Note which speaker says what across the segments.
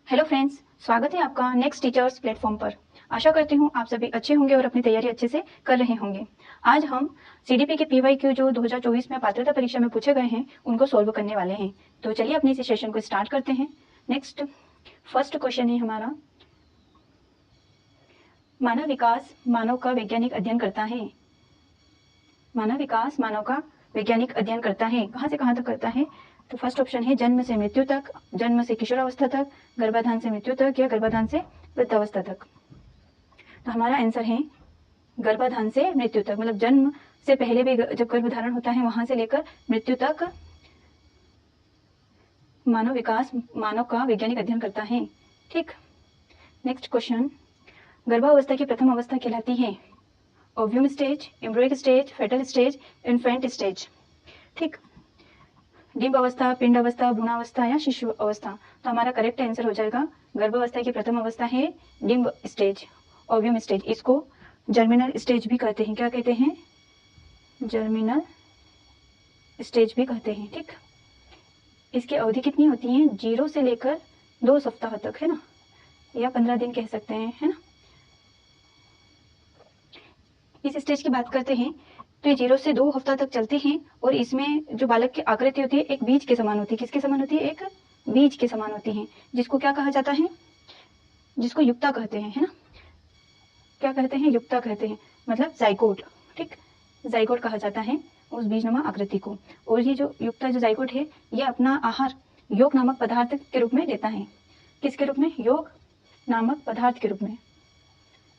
Speaker 1: Hello friends, स्वागत है आपका नेक्स्ट टीचर्स प्लेटफॉर्म पर। आशा करती हूँ आप सभी अच्छे होंगे और अपनी तैयारी अच्छे से कर रहे होंगे। आज हम सीडीपी के पीवाईक्यू जो 2024 में पात्रता परीक्षा में पूछे गए हैं उनको सॉल्व करने वाले हैं। तो चलिए अपने इस सेशन को स्टार्ट करते हैं। नेक्स्ट फर्स्ट क्वेश्चन है हमारा, मानव विकास मानव का वैज्ञानिक अध्ययन करता है। मानव विकास मानव का वैज्ञानिक अध्ययन करता है, कहाँ से कहाँ तक करता है? तो फर्स्ट ऑप्शन है जन्म से मृत्यु तक, जन्म से किशोरावस्था तक, गर्भाधान से मृत्यु तक या गर्भाधान से वृद्धावस्था तक। तो हमारा आंसर है गर्भाधान से मृत्यु तक, मतलब जन्म से पहले भी जब गर्भधारण होता है वहां से लेकर मृत्यु तक मानव विकास मानव का वैज्ञानिक अध्ययन करता है। ठीक, नेक्स्ट क्वेश्चन, गर्भावस्था की प्रथम अवस्था कहलाती है ovum stage, embryonic stage, foetal stage, infant stage. ठीक, डिंब अवस्था, पिंड अवस्था, भ्रूणावस्था या शिशु अवस्था। तो हमारा करेक्ट आंसर हो जाएगा गर्भावस्था की प्रथम अवस्था है डिंब स्टेज, ओव्यूम स्टेज। इसको जर्मिनल स्टेज भी कहते हैं। क्या कहते हैं? जर्मिनल स्टेज भी कहते हैं। ठीक, इसकी अवधि कितनी होती है? 0 से लेकर 2 सप्ताह तक, है ना, या 15 दिन कह सकते हैं, है ना। इस स्टेज की बात करते हैं तो ये 0 से 2 हफ्ता तक चलती हैं और इसमें जो बालक की आकृति होती है एक बीज के समान होती है। किसके समान होती है? एक बीज के समान होती है, जिसको क्या कहा जाता है? जिसको युक्ता कहते हैं, है ना। क्या कहते हैं? युक्ता कहते हैं, मतलब जाइगोट। ठीक, जाइगोट कहा जाता है उस बीजनुमा आकृति को। और ये जो युक्ता जो जाइगोट है ये अपना आहार योग नामक पदार्थ के रूप में लेता है। किसके रूप में? योग नामक पदार्थ के रूप में।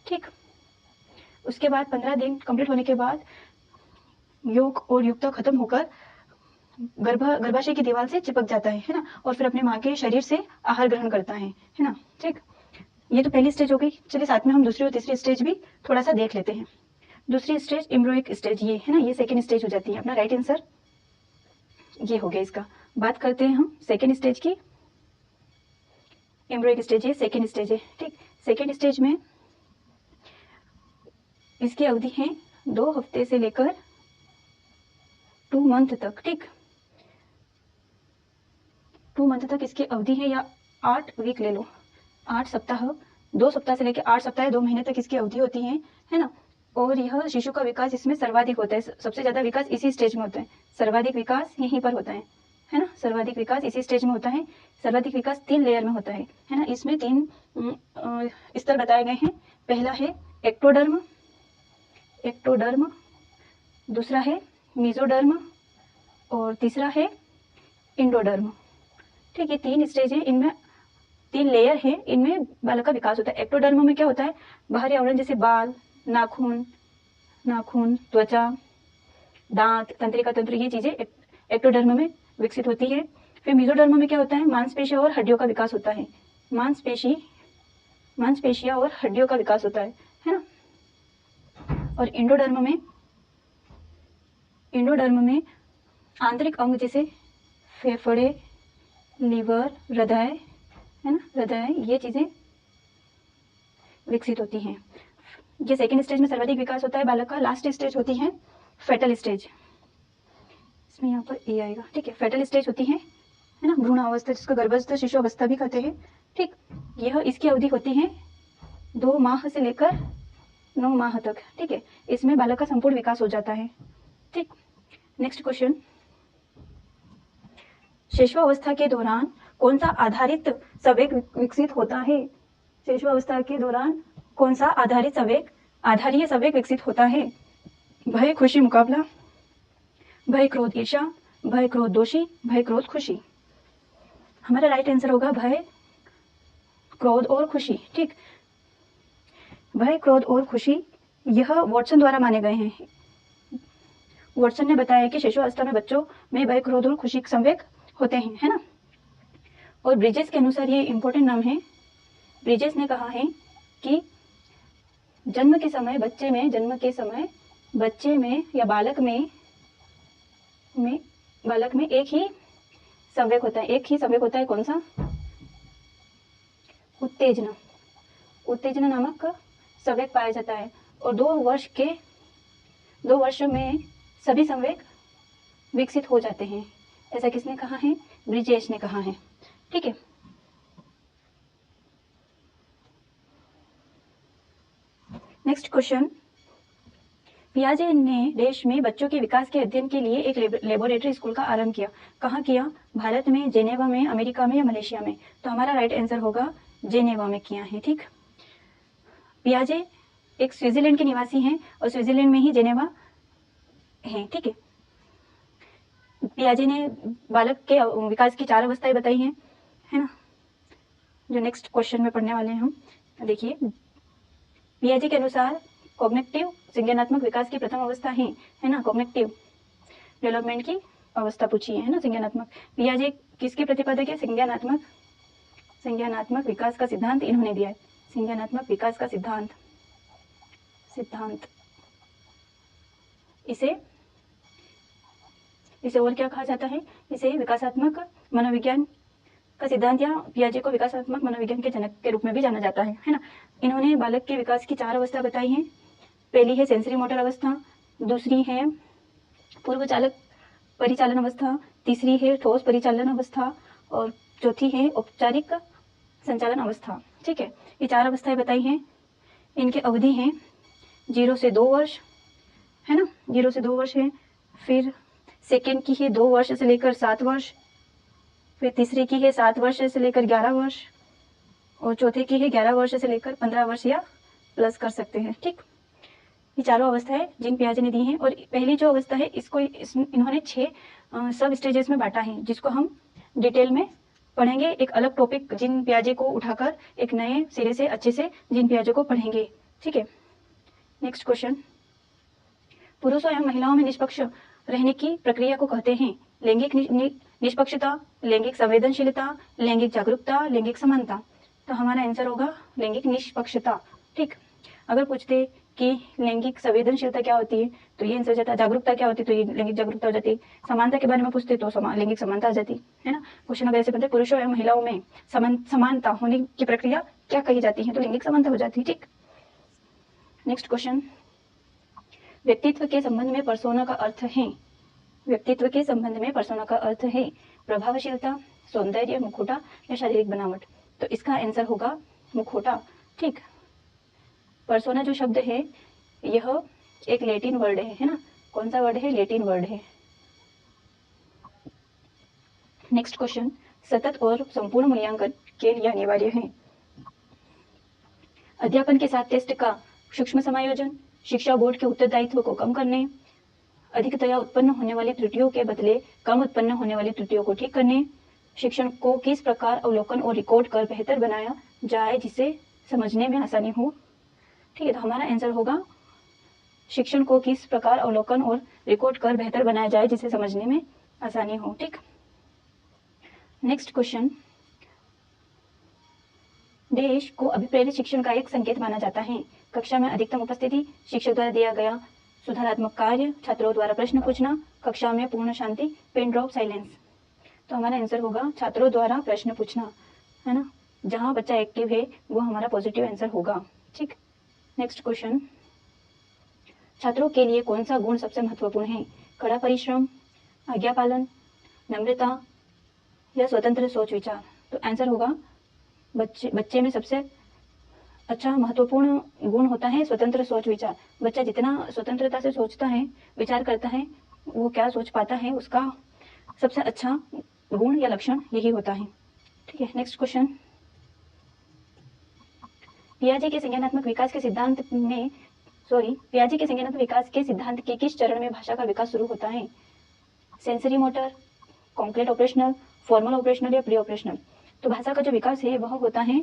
Speaker 1: ठीक, उसके बाद 15 दिन कंप्लीट होने के बाद योग और युक्ता खत्म होकर गर्भाशय की दीवार से चिपक जाता है ना, और फिर अपने माँ के शरीर से आहार ग्रहण करता है ना। ठीक, ये तो पहली स्टेज हो गई। चलिए साथ में हम दूसरी और तीसरी स्टेज भी थोड़ा सा देख लेते हैं। दूसरी स्टेज एम्ब्रियोनिक स्टेज, ये है ना, ये सेकेंड स्टेज हो जाती है। अपना राइट आंसर ये हो गया इसका। बात करते हैं हम सेकेंड स्टेज की। एम्ब्रियोनिक स्टेज है, सेकेंड स्टेज है। ठीक, सेकेंड स्टेज में इसकी अवधि है 2 हफ्ते से लेकर 2 मंथ तक। ठीक, 2 मंथ तक इसकी अवधि है, या 8 वीक ले लो, 8 सप्ताह, 2 सप्ताह से लेकर 8 सप्ताह 2 महीने तक इसकी अवधि होती है ना। और यह शिशु का विकास इसमें सर्वाधिक होता है। सबसे ज्यादा विकास इसी स्टेज में होता है। सर्वाधिक विकास यहीं पर होता है ना। सर्वाधिक विकास इसी स्टेज में होता है। सर्वाधिक विकास 3 लेयर में होता है ना। इसमें 3 स्तर बताए गए हैं। पहला है एक्टोडर्म, एक्टोडर्म, दूसरा है मीजोडर्म और तीसरा है इंडोडर्म। ठीक, ये 3 स्टेज है, इनमें 3 लेयर है, इनमें बालक का विकास होता है। एक्टोडर्म में क्या होता है? बाहरी आवरण जैसे बाल, नाखून, त्वचा, दांत, तंत्रिका तंत्र, ये चीजें एक्टोडर्म में विकसित होती है। फिर मीजोडर्म में क्या होता है? मांसपेशियों और हड्डियों का विकास होता है। मांसपेशियां और हड्डियों का विकास होता है ना। और इंडोडर्म में आंतरिक अंग जैसे फेफड़े, लीवर, हृदय, है ना, हृदय, ये चीजें विकसित होती हैं। ये सेकेंड स्टेज में सर्वाधिक विकास होता है बालक का। लास्ट स्टेज होती है फेटल स्टेज, इसमें यहाँ पर ए आएगा। ठीक है, फेटल स्टेज होती है ना, भ्रूण अवस्था, जिसको गर्भस्थ शिशु अवस्था भी कहते हैं। ठीक, यह इसकी अवधि होती है 2 माह से लेकर 9 माह तक। ठीक है, इसमें बालक का संपूर्ण विकास हो जाता है। ठीक, नेक्स्ट क्वेश्चन, शिशुअवस्था के दौरान कौन सा आधारित संवेग विकसित होता है? शिशुअवस्था के दौरान कौन सा आधारीय संवेग विकसित होता है? भय, खुशी, मुकाबला, भय, क्रोध, ईर्ष्या, भय, क्रोध, दोषी, भय, क्रोध, खुशी। हमारा राइट आंसर होगा भय, क्रोध और खुशी। ठीक, भय, क्रोध और खुशी यह वॉटसन द्वारा माने गए हैं। वॉटसन ने बताया कि शिशुअवस्था में बच्चों में भय, क्रोध और खुशी के संवेग होते हैं, है ना। और ब्रिजेस के अनुसार ये इंपॉर्टेंट नाम है। ब्रिजेस ने कहा है कि जन्म के समय बच्चे में या बालक में एक ही संवेग होता है। कौन सा? उत्तेजना नामक संवेग पाया जाता है। और 2 वर्ष में सभी संवेग विकसित हो जाते हैं। ऐसा किसने कहा है? ब्रिजेश ने कहा है। ठीक है, नेक्स्ट क्वेश्चन, पियाजे ने देश में बच्चों के विकास के अध्ययन के लिए एक लेबोरेटरी स्कूल का आरंभ किया। कहाँ किया? भारत में, जेनेवा में, अमेरिका में या मलेशिया में? तो हमारा राइट आंसर होगा जेनेवा में किया है। ठीक, पियाजे एक स्विट्जरलैंड के निवासी हैं और स्विट्जरलैंड में ही जेनेवा है। ठीक है, पियाजे ने बालक के विकास की 4 अवस्थाएं बताई हैं, है ना, जो नेक्स्ट क्वेश्चन में पढ़ने वाले हैं हम। देखिए, पियाजे के अनुसार कॉग्निटिव संज्ञानात्मक विकास की प्रथम अवस्था है ना, कॉग्निटिव डेवलपमेंट की अवस्था पूछी है ना, संज्ञानात्मक। पियाजे किसके प्रतिपादक है? संज्ञानात्मक विकास का सिद्धांत इन्होंने दिया है, संज्ञानात्मक विकास का सिद्धांत। इसे और क्या कहा जाता है? इसे विकासात्मक मनोविज्ञान का सिद्धांत या पियाजे को विकासात्मक मनोविज्ञान के जनक के रूप में भी जाना जाता है ना। इन्होंने बालक के विकास की 4 अवस्था बताई हैं। पहली है सेंसरी मोटर अवस्था, दूसरी है पूर्व चालक परिचालन अवस्था, तीसरी है ठोस परिचालन अवस्था और चौथी है औपचारिक संचालन अवस्था। ठीक है, ये 4 अवस्थाएं बताई हैं। इनकी अवधि है 0 से 2 वर्ष, है ना, 0 से 2 वर्ष है। फिर सेकेंड की है 2 वर्ष से लेकर 7 वर्ष, फिर तीसरे की है 7 वर्ष से लेकर 11 वर्ष और चौथे की है 11 वर्ष से लेकर 15 वर्ष या प्लस कर सकते हैं। ठीक, ये चारों अवस्थाएं जिन पियाजे ने दी हैं। और पहली जो अवस्था है इसको इन्होंने 6 सब स्टेजेस में बांटा है, जिसको हम डिटेल में पढ़ेंगे। एक अलग टॉपिक जिन पियाजे को उठाकर एक नए सिरे से अच्छे से जिन पियाजे को पढ़ेंगे। ठीक है, नेक्स्ट क्वेश्चन, पुरुषों एवं महिलाओं में निष्पक्ष रहने की प्रक्रिया को कहते हैं लैंगिक निष्पक्षता, लैंगिक संवेदनशीलता, लैंगिक जागरूकता, लैंगिक समानता। तो हमारा आंसर होगा लैंगिक निष्पक्षता। ठीक, अगर पूछते कि लैंगिक संवेदनशीलता क्या होती है तो ये आंसर जाता, जागरूकता क्या होती है तो ये लैंगिक जागरूकता हो जाती, समानता के बारे में पूछते तो लैंगिक समानता आ जाती, है ना। क्वेश्चन अगर ऐसे बनते पुरुषों एवं महिलाओं में समानता होने की प्रक्रिया क्या कही जाती है तो लैंगिक समानता हो जाती है। ठीक, नेक्स्ट क्वेश्चन, व्यक्तित्व के संबंध में पर्सोना का अर्थ है, व्यक्तित्व के संबंध में पर्सोना का अर्थ है प्रभावशीलता, सौंदर्य, मुखौटा या शारीरिक बनावट। तो इसका आंसर होगा मुखौटा। ठीक, पर्सोना जो शब्द है यह एक लैटिन वर्ड है ना, कौन सा वर्ड है? लैटिन वर्ड है। नेक्स्ट क्वेश्चन, सतत और संपूर्ण मूल्यांकन के लिए अनिवार्य है अध्यापन के साथ टेस्ट का सूक्ष्म समायोजन, शिक्षा बोर्ड के उत्तरदायित्व को कम करने, अधिकतया उत्पन्न होने वाली त्रुटियों के बदले कम उत्पन्न होने वाली त्रुटियों को ठीक करने, शिक्षण को किस प्रकार अवलोकन और रिकॉर्ड कर बेहतर बनाया जाए जिसे समझने में आसानी हो। ठीक है, तो हमारा आंसर होगा शिक्षण को किस प्रकार अवलोकन और रिकॉर्ड कर बेहतर बनाया जाए जिसे समझने में आसानी हो। ठीक, नेक्स्ट क्वेश्चन, देश को अभिप्रेरित शिक्षण का एक संकेत माना जाता है कक्षा में अधिकतम उपस्थिति, शिक्षक द्वारा दिया गया सुधारात्मक कार्य, छात्रों द्वारा प्रश्न पूछना, कक्षा में पूर्ण शांति, पिन ड्रॉप साइलेंस। तो हमारा आंसर होगा छात्रों द्वारा प्रश्न पूछना, है ना, जहां बच्चा एक्टिव है वो हमारा पॉजिटिव आंसर होगा। ठीक, नेक्स्ट क्वेश्चन, छात्रों के लिए कौन सा गुण सबसे महत्वपूर्ण है? कड़ा परिश्रम, आज्ञा पालन, नम्रता या स्वतंत्र सोच विचार। तो आंसर होगा बच्चे में सबसे अच्छा महत्वपूर्ण गुण होता है स्वतंत्र सोच विचार। बच्चा जितना स्वतंत्रता से सोचता है, विचार करता है, वो क्या सोच पाता है उसका सबसे अच्छा गुण या लक्षण यही होता है। ठीक है, नेक्स्ट क्वेश्चन, पियाजे के संज्ञानात्मक विकास के सिद्धांत के किस चरण में भाषा का विकास शुरू होता है? Sensory motor, concrete operational, formal operational या प्री ऑपरेशनल। तो भाषा का जो विकास है वह होता है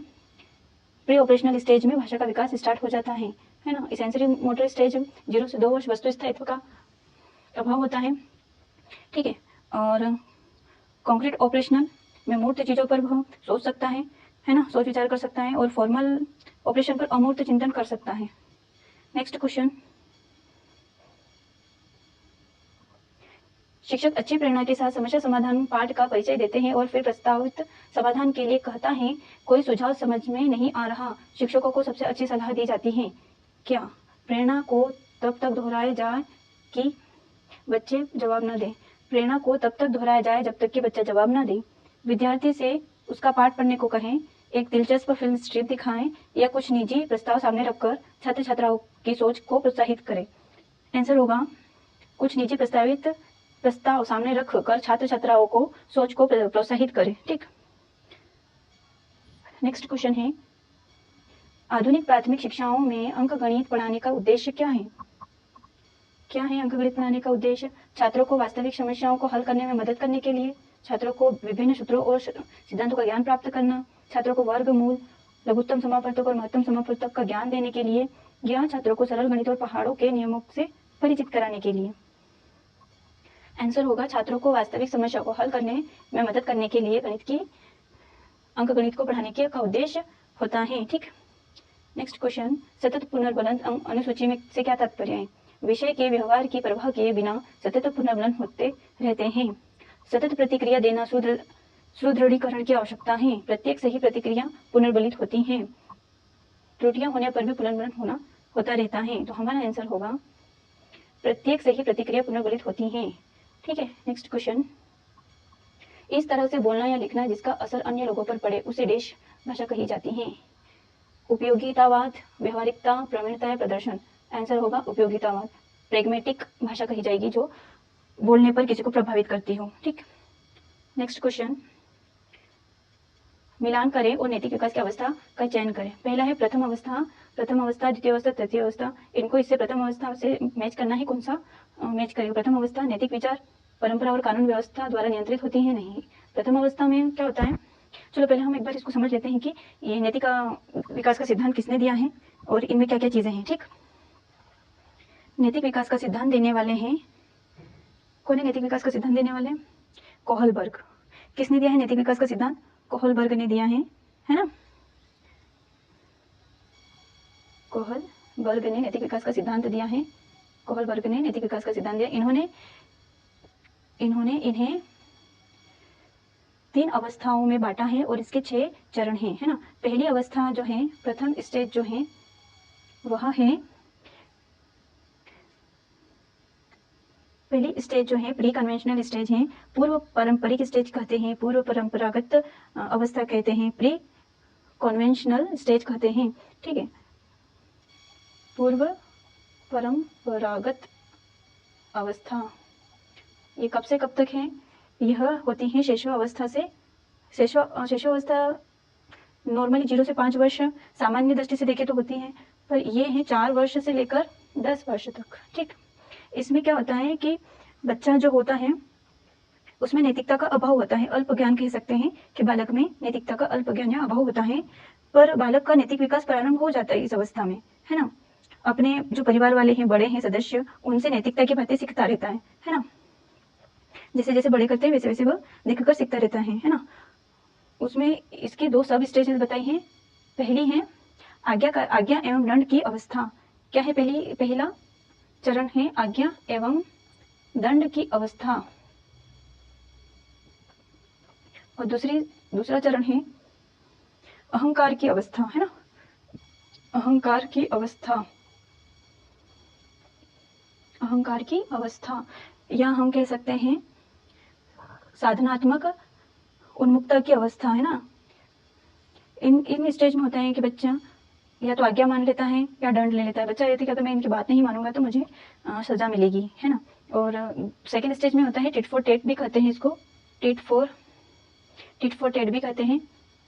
Speaker 1: प्री ऑपरेशनल स्टेज में भाषा का विकास स्टार्ट हो जाता है ना। सेंसरी मोटर स्टेज 0 से 2 वर्ष वस्तु स्थायित्व का अभाव होता है। ठीक है, और कॉन्क्रीट ऑपरेशनल में मूर्त चीजों पर वह सोच सकता है ना, सोच विचार कर सकता है, और फॉर्मल ऑपरेशन पर अमूर्त चिंतन कर सकता है। नेक्स्ट क्वेश्चन, शिक्षक अच्छी प्रेरणा के साथ समस्या समाधान पाठ का परिचय देते हैं और फिर प्रस्तावित समाधान के लिए कहता है कोई सुझाव समझ में नहीं आ रहा, शिक्षकों को सबसे अच्छी सलाह दी जाती है क्या? प्रेरणा को तब तक दोहराया जाए कि बच्चे जवाब न दें। प्रेरणा को तब तक दोहराया जाए जब तक कि बच्चा जवाब न दे। विद्यार्थी से उसका पाठ पढ़ने को कहें, एक दिलचस्प फिल्म स्ट्रिप दिखाएं या कुछ निजी प्रस्ताव सामने रखकर छात्र छात्राओं की सोच को प्रोत्साहित करें। आंसर होगा कुछ निजी प्रस्ताव सामने रखकर छात्र छात्राओं को सोच को प्रोत्साहित करें। ठीक, नेक्स्ट क्वेश्चन है, आधुनिक प्राथमिक शिक्षाओं में अंकगणित पढ़ाने का उद्देश्य क्या है? क्या है अंकगणित पढ़ाने का उद्देश्य? छात्रों को वास्तविक समस्याओं को हल करने में मदद करने के लिए, छात्रों को विभिन्न सूत्रों और सिद्धांतों का ज्ञान प्राप्त करना, छात्रों को वर्गमूल, लघुत्तम समापवर्तक और महत्तम समापवर्तक का ज्ञान देने के लिए, या छात्रों को सरल गणित और पहाड़ों के नियमों से परिचित कराने के लिए। आंसर होगा छात्रों को वास्तविक समस्या को हल करने में मदद करने के लिए अंकगणित को पढ़ाने का उद्देश्य होता है। ठीक, नेक्स्ट क्वेश्चन, सतत पुनर्बलन अनुसूची में से क्या तात्पर्य है? विषय के व्यवहार की परवाह किए बिना सतत पुनर्बलन होते रहते हैं। सतत प्रतिक्रिया देना सुदृढ़ीकरण की आवश्यकता है। प्रत्येक सही प्रतिक्रिया पुनर्बलित होती है। त्रुटियां होने पर भी पुनर्बलन होता रहता है। तो हमारा आंसर होगा प्रत्येक सही प्रतिक्रिया पुनर्बलित होती है। ठीक है, नेक्स्ट क्वेश्चन, इस तरह से बोलना या लिखना जिसका असर अन्य लोगों पर पड़े उसे देश भाषा कही जाती है। उपयोगितावाद, व्यवहारिकता, प्रवीणता या प्रदर्शन। आंसर होगा उपयोगितावाद। प्रेगमेटिक भाषा कही जाएगी जो बोलने पर किसी को प्रभावित करती हो। ठीक, नेक्स्ट क्वेश्चन, मिलान करें और नैतिक विकास की अवस्था का चयन करें। पहला है प्रथम अवस्था, द्वितीय अवस्था, तृतीय अवस्था। इनको इससे प्रथम अवस्था से मैच करना है, कौन सा मैच करेगा? प्रथम अवस्था नैतिक विचार, परंपरा और कानून व्यवस्था द्वारा नियंत्रित होती है। नहीं, प्रथम अवस्था में क्या होता है? चलो पहले हम एक बार इसको समझ लेते हैं कि ये नैतिक विकास का सिद्धांत किसने दिया है और इनमें क्या क्या चीजें हैं। ठीक, नैतिक विकास का सिद्धांत देने वाले हैं, कौन है नैतिक विकास का सिद्धांत देने वाले? कोहलबर्ग। किसने दिया है नैतिक विकास का सिद्धांत? कोहलबर्ग ने दिया है ना? कोहलबर्ग ने नैतिक विकास का सिद्धांत दिया है। कोहलबर्ग ने नैतिक विकास का सिद्धांत दिया। इन्होंने इन्हें 3 अवस्थाओं में बांटा है और इसके 6 चरण हैं, है ना? पहली अवस्था जो है, प्रथम स्टेज जो है वह है, पहली स्टेज जो है प्री कन्वेंशनल स्टेज है, पूर्व पारंपरिक स्टेज कहते हैं, पूर्व परंपरागत अवस्था कहते हैं, प्री कन्वेंशनल स्टेज कहते हैं। ठीक है, पूर्व परंपरागत अवस्था ये कब से कब तक है? यह होती है शैशव अवस्था से। शैशव अवस्था नॉर्मली 0 से 5 वर्ष सामान्य दृष्टि से देखे तो होती है, पर ये है 4 वर्ष से लेकर 10 वर्ष तक। ठीक, इसमें क्या होता है कि बच्चा जो होता है उसमें नैतिकता का अभाव होता है, अल्प ज्ञान कह सकते हैं कि बालक में नैतिकता का अल्प ज्ञान या अभाव होता है, पर बालक का नैतिक विकास प्रारंभ हो जाता है इस अवस्था में, है ना? अपने जो परिवार वाले हैं, बड़े हैं सदस्य, उनसे नैतिकता की बातें सीखता रहता है ना? जैसे जैसे बड़े करते हैं वैसे वैसे वह देखकर सीखता रहता है ना? उसमें इसकी 2 सब स्टेजेस बताई हैं। पहली है आज्ञा एवं दंड की अवस्था। क्या है पहला चरण है आज्ञा एवं दंड की अवस्था, और दूसरा चरण है अहंकार की अवस्था, है ना? अहंकार की अवस्था या हम कह सकते हैं साधनात्मक उन्मुक्ता की अवस्था, है ना? इन स्टेज में होता है कि बच्चा या तो आज्ञा मान लेता है या दंड ले लेता है। बच्चा ये कहता है मैं इनकी बात नहीं मानूंगा तो मुझे सजा मिलेगी, है ना? और सेकंड स्टेज में होता है टिट फॉर टेट भी कहते हैं इसको, टिट फॉर टेट भी कहते हैं,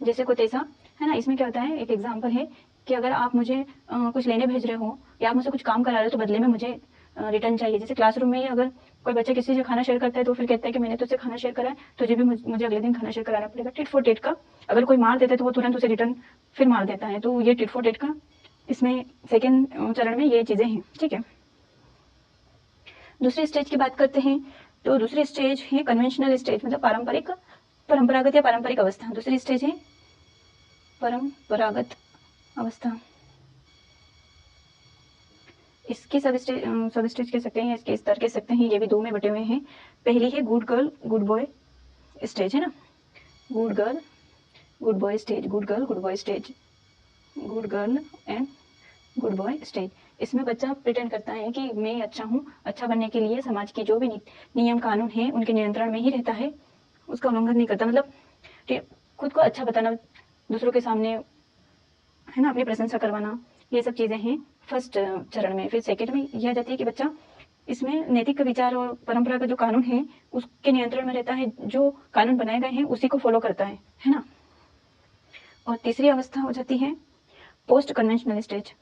Speaker 1: जैसे को तैसा, है ना? इसमें क्या होता है, एक एग्जाम्पल है कि अगर आप मुझे कुछ लेने भेज रहे हो या आप मुझसे कुछ काम करा रहे हो तो बदले में मुझे रिटर्न चाहिए। जैसे क्लासरूम में ही अगर कोई बच्चा किसी से खाना शेयर करता है तो फिर कहता है कि मैंने तुझसे खाना शेयर करा है, तुझे भी मुझे अगले दिन खाना शेयर कराना पड़ेगा। टिट फॉर टेट का अगर कोई मार देता है तो वो तुरंत उसे रिटर्न फिर मार देता है, तो ये टिट फॉर टेट का इसमें सेकेंड चरण में ये चीजें हैं। ठीक है, दूसरी स्टेज की बात करते हैं तो दूसरी स्टेज है कन्वेंशनल स्टेज, मतलब परंपरागत या पारंपरिक अवस्था। दूसरी स्टेज है परंपरागत अवस्था। इसके सब स्टेज कह सकते हैं, इसके स्तर कह सकते हैं, ये भी 2 में बटे हुए हैं। पहली है good girl good boy stage, है ना? Good girl good boy stage, good girl good boy stage, good girl and good boy stage. इसमें बच्चा प्रिटेंड करता है कि मैं अच्छा हूँ, अच्छा बनने के लिए समाज के जो भी नियम कानून हैं उनके नियंत्रण में ही रहता है, उसका उल्लंघन नहीं करता। मतलब खुद को अच्छा बताना, दूसरों के सामने है ना अपनी प्रशंसा करवाना, ये सब चीज़ें हैं फर्स्ट चरण में। फिर सेकंड में यह आ जाती है कि बच्चा इसमें नैतिक विचार और परंपरा का जो कानून है उसके नियंत्रण में रहता है, जो कानून बनाए गए हैं उसी को फॉलो करता है ना। और तीसरी अवस्था हो जाती है पोस्ट कन्वेंशनल स्टेज,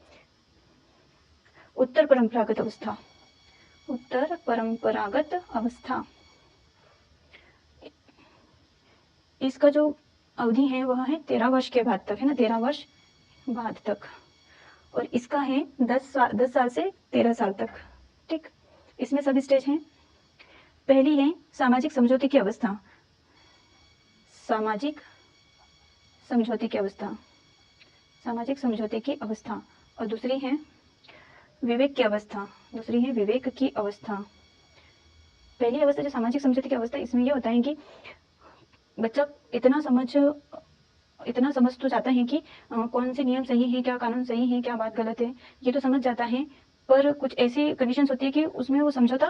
Speaker 1: उत्तर परंपरागत अवस्था। उत्तर परंपरागत अवस्था, इसका जो अवधि है वह है 13 वर्ष के बाद तक, है ना, 13 वर्ष बाद तक। और इसका है 10 साल से 13 साल तक। ठीक, इसमें सब स्टेज हैं। पहली है सामाजिक समझौते की अवस्था, सामाजिक समझौते की अवस्था, सामाजिक समझौते की अवस्था। और दूसरी है विवेक की अवस्था, दूसरी है विवेक की अवस्था। पहली अवस्था जो सामाजिक समझौते की अवस्था, इसमें यह होता है कि बच्चा इतना समझ तो जाता है कि कौन से नियम सही है, क्या कानून सही है, क्या बात गलत है, ये तो समझ जाता है। पर कुछ ऐसी कंडीशंस होती है कि उसमें वो समझौता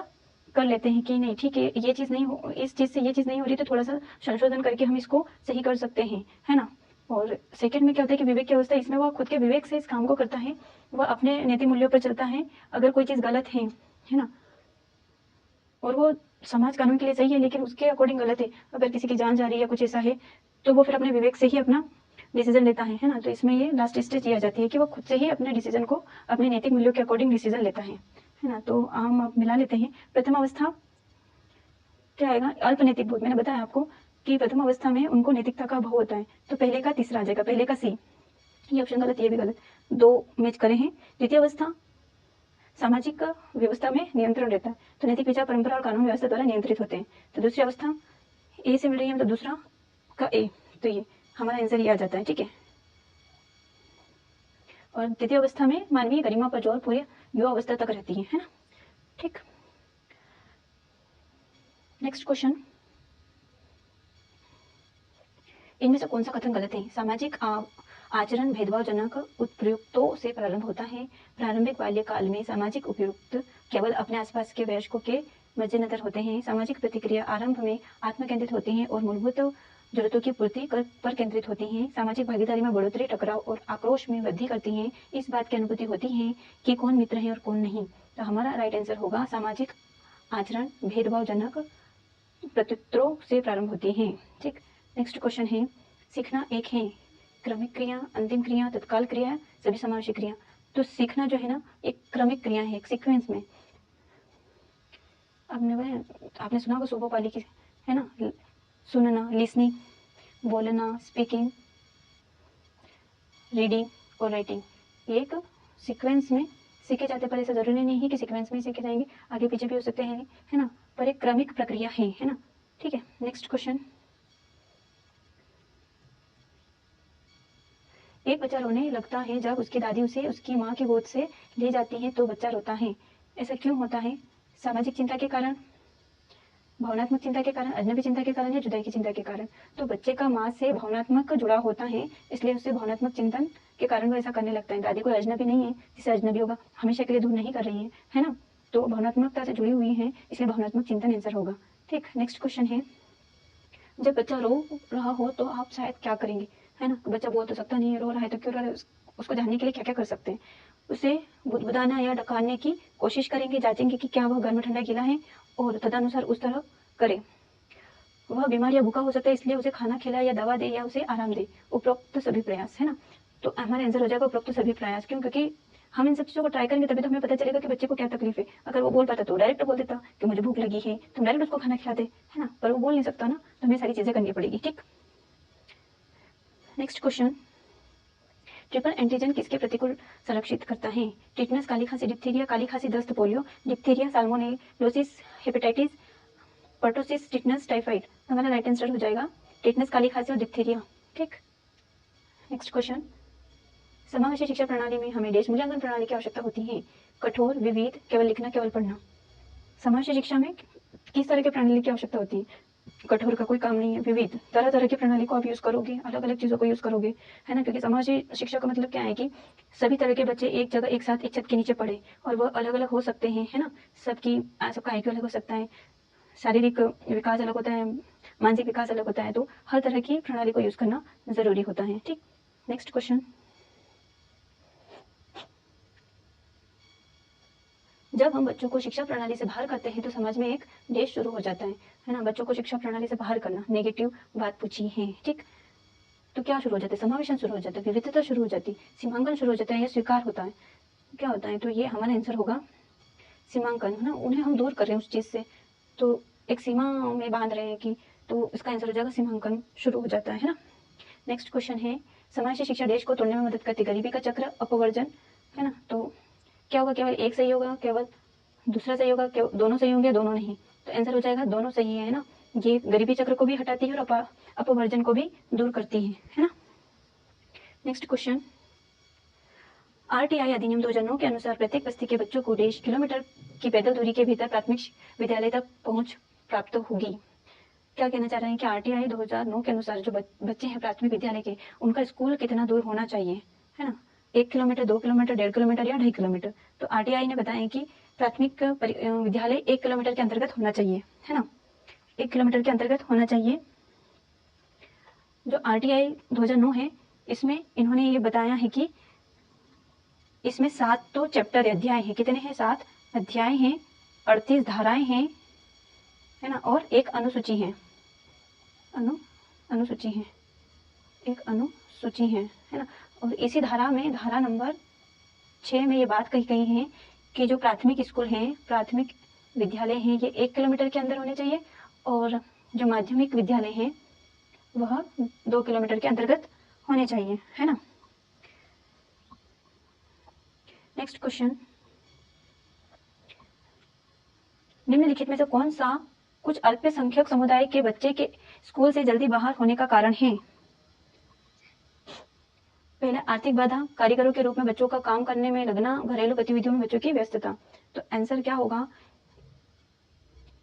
Speaker 1: कर लेते हैं कि नहीं ठीक है, ये चीज़ नहीं हो, इस चीज़ से ये चीज़ नहीं हो रही, तो थोड़ा सा संशोधन करके हम इसको सही कर सकते हैं, है ना। और सेकंड में क्या होता है कि विवेक की अवस्था, इसमें वह खुद के विवेक से इस काम को करता है, वह अपने नैतिक मूल्यों पर चलता है। अगर कोई चीज़ गलत है ना, और वो समाज कानून के लिए सही है लेकिन उसके अकॉर्डिंग गलत है, अगर किसी की जान जा रही है, कुछ ऐसा है, तो वो फिर अपने विवेक से ही अपना डिसीजन लेता है ना। तो इसमें ये लास्ट स्टेज ये आ जाती है कि वो खुद से ही अपने डिसीजन को अपने नैतिक मूल्यों के अकॉर्डिंग डिसीजन लेता है ना। तो हम अब मिला लेते हैं। प्रथम अवस्था क्या आएगा, अल्प नैतिक बोध। मैंने बताया आपको कि प्रथम अवस्था में उनको नैतिकता का अभाव होता है, तो पहले का तीसरा आ जाएगा, पहले का सी। ये ऑप्शन गलत, ये भी गलत, 2 मैच करे हैं। द्वितीय अवस्था सामाजिक व्यवस्था में नियंत्रण रहता है, तो नैतिक विचार परंपरा और कानून व्यवस्था द्वारा नियंत्रित होते हैं। तो दूसरी अवस्था ए से मिल रही है, मतलब दूसरा का ए, तो ये हमारा आंसर ये आ जाता है। ठीक है। और तृतीय अवस्था में मानवीय गरिमा पर जोर पूरे युवा अवस्था तक रहती है ना। ठीक, नेक्स्ट क्वेश्चन, इनमें से कौन सा कथन गलत है। सामाजिक आचरण भेदभावजनक उपयुक्तों से प्रारंभ होता है। प्रारंभिक बाल्यकाल में सामाजिक उपयुक्त केवल अपने आसपास के वयस्कों के मद्देनजर होते हैं। सामाजिक प्रतिक्रिया आरंभ में आत्म केंद्रित होती हैं और मूलभूत जरूरतों की पूर्ति पर केंद्रित होती हैं। सामाजिक भागीदारी में बढ़ोतरी, टकराव और आक्रोश में वृद्धि करती हैं। इस बात की अनुभूति होती है कि कौन मित्र है और कौन नहीं। तो हमारा राइट आंसर होगा सामाजिक आचरण भेदभावजनक प्रत्युत्तरों से प्रारंभ होती है। ठीक, नेक्स्ट क्वेश्चन है, सीखना एक है क्रमिक क्रिया, अंतिम क्रिया, तत्काल क्रिया, सभी समावेशी क्रिया। तो सीखना जो है ना एक क्रमिक क्रिया है, एक सीक्वेंस में। आपने सुना होगा सुबह वाली की, है ना, सुनना, लिसनिंग, बोलना, स्पीकिंग, रीडिंग और राइटिंग, ये एक सीक्वेंस में सीखे जाते, पर ऐसा जरूरी नहीं है कि सीक्वेंस में सीखे जाएंगे, आगे पीछे भी हो सकते हैं, है ना, पर एक क्रमिक प्रक्रिया है ना। ठीक है, नेक्स्ट क्वेश्चन, एक बच्चा रोने लगता है जब उसकी दादी उसे उसकी माँ की गोद से ले जाती है तो बच्चा रोता है, ऐसा क्यों होता है। सामाजिक चिंता के कारण, भावनात्मक चिंता के कारण, अजनबी चिंता के कारण या जुदाई की चिंता के कारण। तो बच्चे का माँ से भावनात्मक जुड़ाव होता है, इसलिए उससे भावनात्मक चिंतन के कारण वो ऐसा करने लगता है। दादी कोई अजनबी नहीं है जिसे अजनबी होगा, हमेशा के लिए दूर नहीं कर रही है ना, तो भावनात्मकता से जुड़ी हुई है, इसलिए भावनात्मक चिंतन आंसर होगा। ठीक, नेक्स्ट क्वेश्चन है, जब बच्चा रो रहा हो तो आप शायद क्या करेंगे, है ना। बच्चा बोल तो सकता नहीं है, रो रहा है तो क्यों रो रहा है, उसको जानने के लिए क्या क्या कर सकते हैं। उसे बुदबुदाना या डकारने की कोशिश करेंगे, जांचेंगे कि क्या वह गर्म ठंडा गीला है और तदनुसार उस तरह करें। वह बीमार या भूखा हो सकता है, इसलिए उसे खाना खिलाए या दवा दे या उसे आराम दे। उपरोक्त सभी प्रयास, है ना। तो हमारा आंसर हो जाएगा उपरोक्त सभी प्रयास। क्यों, क्योंकि हम इन सब चीज़ों को ट्राई करेंगे तभी तो हमें पता चलेगा कि बच्चे को क्या तकलीफ है। अगर वो बोल पाता तो डायरेक्ट बोल देता कि मुझे भूख लगी है, तो डायरेक्ट उसको खाना खिला दे, है ना, पर वो बोल नहीं सकता ना, तो हमें सारी चीज़ें करनी पड़ेगी। ठीक, नेक्स्ट क्वेश्चन, ट्रिपल एंटीजन किसके प्रतिकूल संरक्षित करता है। टिटनस, काली खांसी, डिप्थीरिया, काली खांसी, दस्त, polio, diphtheria, salmonellosis, hepatitis, pertussis, tetanus, typhoid. हमारा राइट आंसर हो जाएगा टिटनस, काली खांसी और डिप्थीरिया। ठीक, नेक्स्ट क्वेश्चन, समावेशी शिक्षा प्रणाली में हमें देश मूल्यांकन प्रणाली की आवश्यकता होती है। कठोर, विविध, केवल लिखना, केवल पढ़ना। समावेशी शिक्षा में किस तरह की प्रणाली की आवश्यकता होती है। कठोर का कोई काम नहीं है, विविध, तरह तरह की प्रणाली को आप यूज करोगे, अलग अलग चीजों को यूज करोगे, है ना, क्योंकि समाजी शिक्षा का मतलब क्या है कि सभी तरह के बच्चे एक जगह एक साथ एक छत के नीचे पढ़े, और वह अलग अलग हो सकते हैं, है ना, सबका IQ अलग हो सकता है, शारीरिक विकास अलग होता है, मानसिक विकास अलग होता है, तो हर तरह की प्रणाली को यूज करना जरूरी होता है। ठीक, नेक्स्ट क्वेश्चन, जब हम बच्चों को शिक्षा प्रणाली से बाहर करते हैं तो समाज में एक देश शुरू हो जाता है ना। बच्चों को शिक्षा प्रणाली से बाहर करना, नेगेटिव बात पूछी है। ठीक, तो क्या शुरू हो जाता है, समावेशन शुरू हो जाता है, विविधता शुरू हो जाती है, सीमांकन शुरू हो जाता है, यह स्वीकार होता है। क्या होता है, तो ये हमारा आंसर होगा सीमांकन, है ना। उन्हें हम दूर कर रहे हैं उस चीज से, तो एक सीमा में बांध रहे हैं कि, तो इसका आंसर हो जाएगा सीमांकन शुरू हो जाता है ना। नेक्स्ट क्वेश्चन है, समाज से शिक्षा देश को तोड़ने में मदद करती, गरीबी का चक्र, अपवर्जन, है ना। तो क्या होगा, केवल एक सही होगा, केवल दूसरा सही होगा, दोनों सही होंगे, दोनों नहीं, तो आंसर हो जाएगा दोनों सही है ना। ये गरीबी चक्र को भी हटाती है और अपवर्जन को भी दूर करती है ना। नेक्स्ट क्वेश्चन, आरटीआई अधिनियम 2009 के अनुसार प्रत्येक बस्ती के बच्चों को 1.5 किलोमीटर की पैदल दूरी के भीतर प्राथमिक विद्यालय तक पहुंच प्राप्त होगी। क्या कहना चाह रहे हैं कि आरटीआई 2009 के अनुसार जो बच्चे हैं प्राथमिक विद्यालय के, उनका स्कूल कितना दूर होना चाहिए, है ना। 1 किलोमीटर, 2 किलोमीटर, 1.5 किलोमीटर या 2.5 किलोमीटर। तो आरटीआई ने बताया कि प्राथमिक विद्यालय 1 किलोमीटर के अंतर्गत होना चाहिए, है ना, 1 किलोमीटर के अंतर्गत होना चाहिए। जो आरटीआई 2009 है, इसमें इन्होंने ये बताया है कि इसमें 7 तो चैप्टर अध्याय हैं। कितने हैं, 7 अध्याय हैं, 38 धाराएं हैं, है ना, और एक अनुसूची है, अनुसूची है, एक अनुसूची है ना। और इसी धारा में, धारा नंबर 6 में ये बात कही गई है कि जो प्राथमिक स्कूल हैं, प्राथमिक विद्यालय हैं, ये 1 किलोमीटर के अंदर होने चाहिए, और जो माध्यमिक विद्यालय हैं वह 2 किलोमीटर के अंतर्गत होने चाहिए, है ना। नेक्स्ट क्वेश्चन, निम्नलिखित में से कौन सा कुछ अल्पसंख्यक समुदाय के बच्चे के स्कूल से जल्दी बाहर होने का कारण है। पहला, आर्थिक बाधा, कारीगरों के रूप में बच्चों का काम करने में लगना, घरेलू गतिविधियों में बच्चों की व्यस्तता। तो आंसर क्या होगा,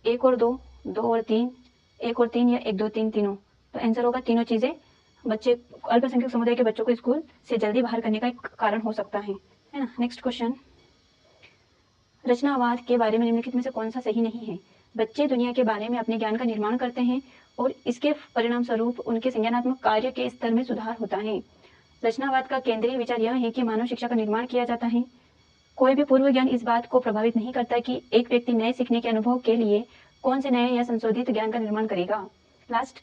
Speaker 1: 1 और 2, 2 और 3, 1 और 3 या 1, 2, 3 तीनों। तो आंसर होगा तीनों चीजें बच्चे, अल्पसंख्यक समुदाय के बच्चों को स्कूल से जल्दी बाहर करने का एक कारण हो सकता है ना। नेक्स्ट क्वेश्चन, रचनावाद के बारे में निम्नलिखित में से कौन सा सही नहीं है। बच्चे दुनिया के बारे में अपने ज्ञान का निर्माण करते हैं और इसके परिणाम स्वरूप उनके संज्ञानात्मक कार्य के स्तर में सुधार होता है। रचनावाद का केंद्रीय विचार यह है कि मानव शिक्षा का निर्माण किया जाता है। कोई भी पूर्व ज्ञान इस बात को प्रभावित नहीं करता कि एक व्यक्ति नए सीखने के अनुभव के लिए कौन से नए या संशोधित ज्ञान का निर्माण करेगा। लास्ट,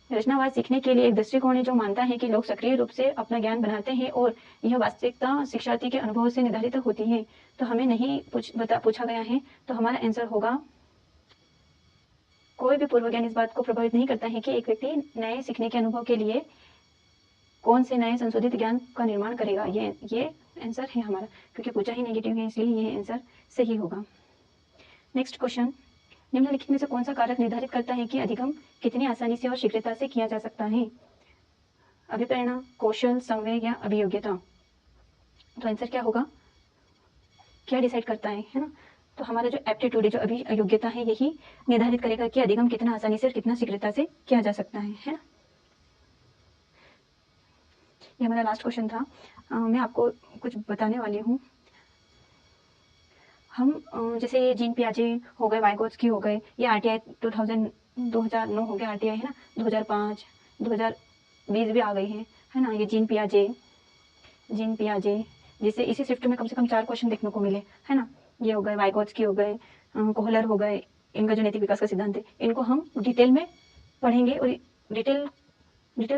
Speaker 1: रचनावाद सीखने के लिए एक दृष्टिकोण है जो मानता है कि लोग सक्रिय रूप से अपना ज्ञान बनाते हैं और यह वास्तविकता शिक्षार्थी के अनुभव से निर्धारित होती है। तो हमें नहीं पूछा गया है, तो हमारा आंसर होगा, कोई भी पूर्व ज्ञान इस बात को प्रभावित नहीं करता है कि एक व्यक्ति नए सीखने के अनुभव के लिए कौन से नए संशोधित ज्ञान का निर्माण करेगा। ये आंसर है हमारा, क्योंकि पूछा ही नेगेटिव है, इसलिए ये आंसर सही होगा। नेक्स्ट क्वेश्चन, निम्नलिखित में से कौन सा कारक निर्धारित करता है कि अधिगम कितनी आसानी से और शीघ्रता से किया जा सकता है। अभिप्रेरणा, कौशल, संवेग या अभियोग्यता। तो आंसर क्या होगा, क्या डिसाइड करता है ना। तो हमारा जो एप्टीट्यूड है, जो अभियोग्यता है, यही निर्धारित करेगा कि अधिगम कितना आसानी से और कितना शीघ्रता से किया जा सकता है ना। ये हमारा लास्ट क्वेश्चन था। मैं आपको कुछ बताने वाली हूँ। हम जैसे ये जीन पियाजे हो गए, वाइगोत्स्की हो गए, ये आरटीआई 2009 हो गया आरटीआई, है ना। 2005, 2020 भी आ गई है ना। ये जीन पियाजे, जिससे इसी शिफ्ट में कम से कम 4 क्वेश्चन देखने को मिले, है ना। ये हो गए, वाइगोत्स्की हो गए, कोहलर हो गए, इनका जो नैतिक विकास का सिद्धांत है, इनको हम डिटेल में पढ़ेंगे। और डिटेल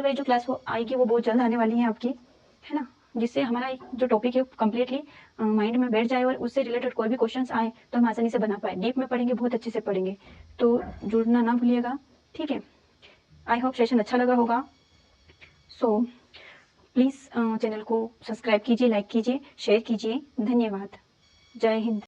Speaker 1: वाइज जो क्लास वो आएगी वो बहुत जल्द आने वाली है आपकी, है ना, जिससे हमारा जो टॉपिक है कम्प्लीटली माइंड में बैठ जाए और उससे रिलेटेड कोई भी क्वेश्चंस आए तो हम आसानी से बना पाए। डीप में पढ़ेंगे, बहुत अच्छे से पढ़ेंगे, तो जुड़ना ना भूलिएगा, ठीक है। आई होप सेशन अच्छा लगा होगा। सो प्लीज़ चैनल को सब्सक्राइब कीजिए, लाइक कीजिए, शेयर कीजिए। धन्यवाद। जय हिंद।